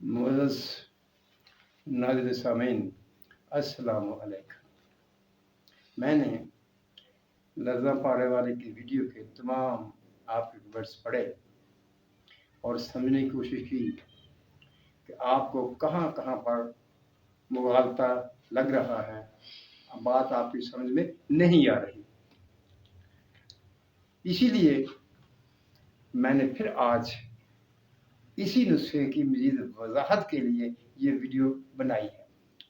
मुअज़्ज़ज़ नाज़िर सामीन अस्सलामु अलैकुम। मैंने लर्ज़ा पारे वाले की वीडियो के तमाम आपके कमेंट्स पढ़े और समझने की कोशिश की कि आपको कहाँ कहाँ पर मुग़ालता लग रहा है, बात आपकी समझ में नहीं आ रही। इसीलिए मैंने फिर आज इसी नुस्खे की मज़ीद वज़ाहत के लिए ये वीडियो बनाई है,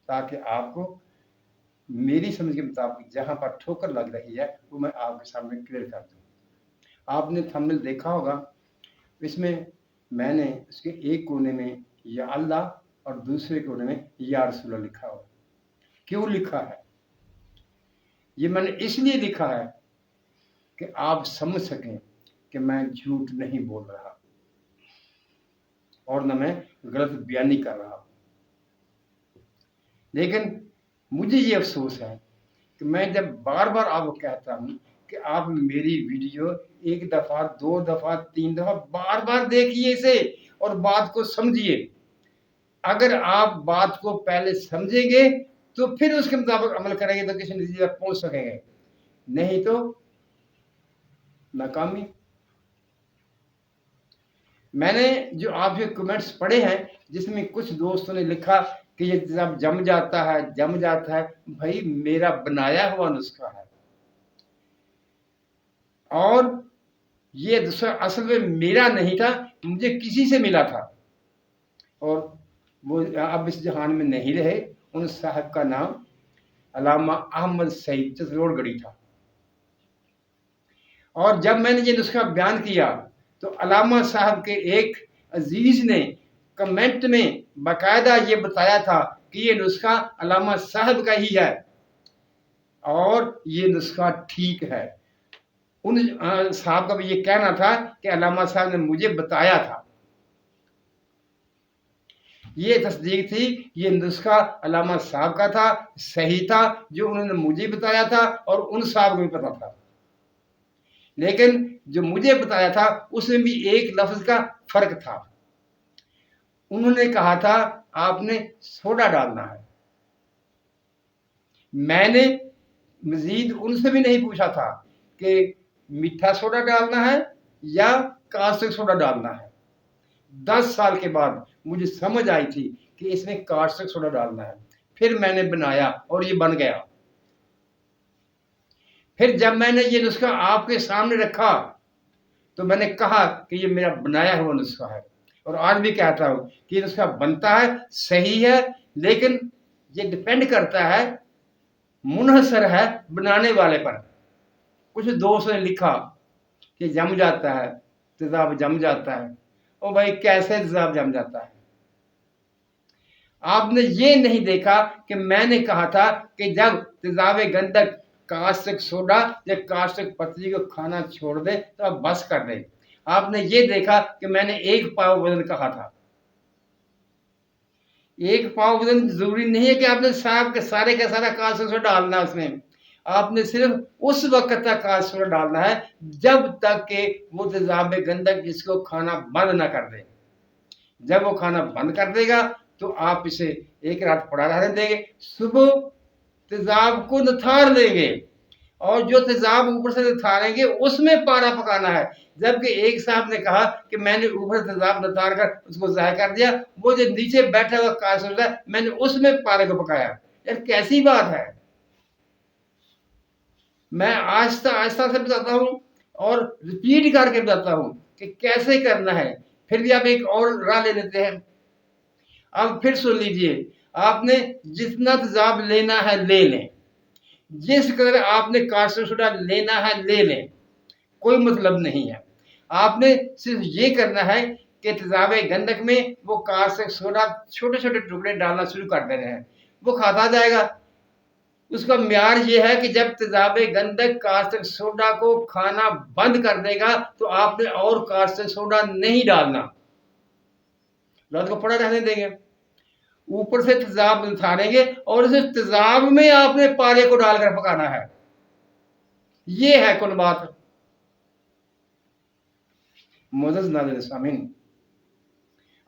ताकि आपको मेरी समझ के मुताबिक जहाँ पर ठोकर लग रही है वो मैं आपके सामने क्लियर कर दूँ। आपने थंबनेल देखा होगा, इसमें मैंने उसके एक कोने में या अल्लाह और दूसरे कोने में या रसूल लिखा हुआ। क्यों लिखा है? ये मैंने इसलिए लिखा है कि आप समझ सकें कि मैं झूठ नहीं बोल रहा और न मैं गलत बयानी कर रहा हूँ। लेकिन मुझे ये अफसोस है कि मैं जब बार बार आपको कहता हूँ कि आप मेरी वीडियो एक दफ़ा, दो दफ़ा, तीन दफ़ा बार बार देखिए इसे और बात को समझिए। अगर आप बात को पहले समझेंगे तो फिर उसके मुताबिक अमल करेंगे तो किसी नतीजे तक पहुंच सकेंगे, नहीं तो नाकामी। मैंने जो आपके कमेंट्स पढ़े हैं जिसमें कुछ दोस्तों ने लिखा कि ये जब जम जाता है। भाई मेरा बनाया हुआ नुस्खा है और ये दूसरा असल में मेरा नहीं था, मुझे किसी से मिला था और वो अब इस जहान में नहीं रहे। उन साहब का नाम अल्लामा अहमद सईद चित्तौड़गढ़ी था और जब मैंने ये नुस्खा बयान किया तो अल्लामा साहब के एक अजीज ने कमेंट में बाकायदा ये बताया था कि ये नुस्खा अल्लामा साहब का ही है और ये नुस्खा ठीक है। उन साहब का भी ये कहना था कि अल्लामा साहब ने मुझे बताया था, ये तस्दीक थी, ये नुस्खा अल्लामा साहब का था, सही था, जो उन्होंने मुझे बताया था और उन साहब को भी पता था। लेकिन जो मुझे बताया था उसमें भी एक लफ्ज का फर्क था। उन्होंने कहा था आपने सोडा डालना है। मैंने मजीद उनसे भी नहीं पूछा था कि मीठा सोडा डालना है या कास्टिक सोडा डालना है। 10 साल के बाद मुझे समझ आई थी कि इसमें कास्टिक सोडा डालना है। फिर मैंने बनाया और ये बन गया। फिर जब मैंने ये नुस्खा आपके सामने रखा तो मैंने कहा कि ये मेरा बनाया हुआ नुस्खा है और आज भी कहता हूं कि ये नुस्खा बनता है, सही है, लेकिन ये डिपेंड करता है, मुनहसर है बनाने वाले पर। कुछ दोस्त ने लिखा कि जम जाता है, तेजाब जम जाता है। ओ भाई, कैसे तेजाब जम जाता है? आपने ये नहीं देखा कि मैंने कहा था कि जब तेजाब गंधक कास्टिक सोडा या कास्टिक पत्ती को खाना छोड़ दे तो आप बस कर दे। आपने ये देखा कि मैंने 1 पाव वजन कहा था। 1 पाव वजन जरूरी नहीं है कि आपने साहब के सारे का सारा कास्टिक सोडा डालना उसमें। आपने सिर्फ उस वक्त तक कास्टिक सोडा डालना है जब तक कि वो तेजाब गंधक जिसको खाना बंद ना कर दे। जब वो खाना बंद कर देगा तो आप इसे एक रात पड़ा रहने देंगे, सुबह तेजाब को निथार देंगे और जो तेजाब ऊपर से निथारेंगे उसमें पारा पकाना है। जबकि एक साहब ने कहा कि मैंने ऊपर तेजाब निथार कर उसको ज़ाया कर दिया, वो जो नीचे बैठा हुआ कासुल है मैंने उसमें पारे को पकाया। यार कैसी बात है? मैं आहिस्ता आहिस्ता से बताता हूँ और रिपीट करके बताता हूँ कि कैसे करना है। फिर भी आप एक और राह ले लेते हैं। अब फिर सुन लीजिए, आपने जितना तेजाब लेना है ले लें, जिस कदर आपने कास्टिक सोडा लेना है ले लें, कोई मतलब नहीं है। आपने सिर्फ ये करना है कि तेजाब गंधक में वो कास्टिक सोडा छोटे छोटे टुकड़े डालना शुरू कर देने हैं, वो खाता जाएगा। उसका म्यार ये है कि जब तेजाब गंधक कास्टिक सोडा को खाना बंद कर देगा तो आपने और कास्टिक सोडा नहीं डालना, रात को पड़ा रहने देंगे। ऊपर से तेजाब निथारेंगे और इस तेजाब में आपने पारे को डालकर पकाना है। ये है कुल बात। मुअज़्ज़ज़ नाज़िरीन सामीन,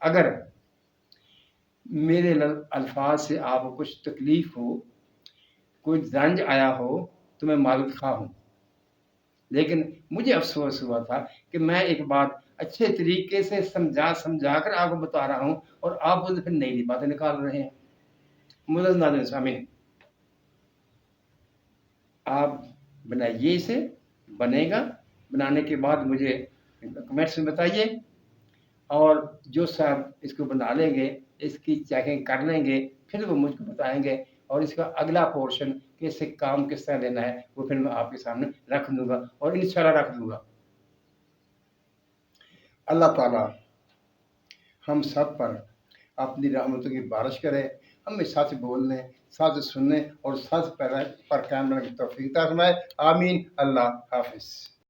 अगर मेरे अल्फाज से आपको कुछ तकलीफ हो, कोई रंज आया हो तो मैं माज़रत ख़्वाह हूँ। लेकिन मुझे अफ़सोस हुआ था कि मैं एक बात अच्छे तरीके से समझा कर आपको बता रहा हूँ और आप मुझे फिर नई-नई बातें निकाल रहे हैं। मुअज़्ज़ज़ नाज़रीन सामीन, आप बनाइए इसे, बनेगा, बनाने के बाद मुझे कमेंट्स में बताइए और जो साहब इसको बना लेंगे, इसकी चेकिंग कर लेंगे, फिर वो मुझको बताएँगे और इसका अगला पोर्शन कि इससे काम किस तरह लेना है, वो फिर मैं आपके सामने रख दूँगा और इंशाअल्लाह रख दूँगा। अल्लाह ताला हम सब पर अपनी रहमतों की बारिश करे, हमें सच बोलने, सच सुनने और सच पर कायम रहने की तौफीक अता फरमाए। आमीन। अल्लाह हाफ़िज़।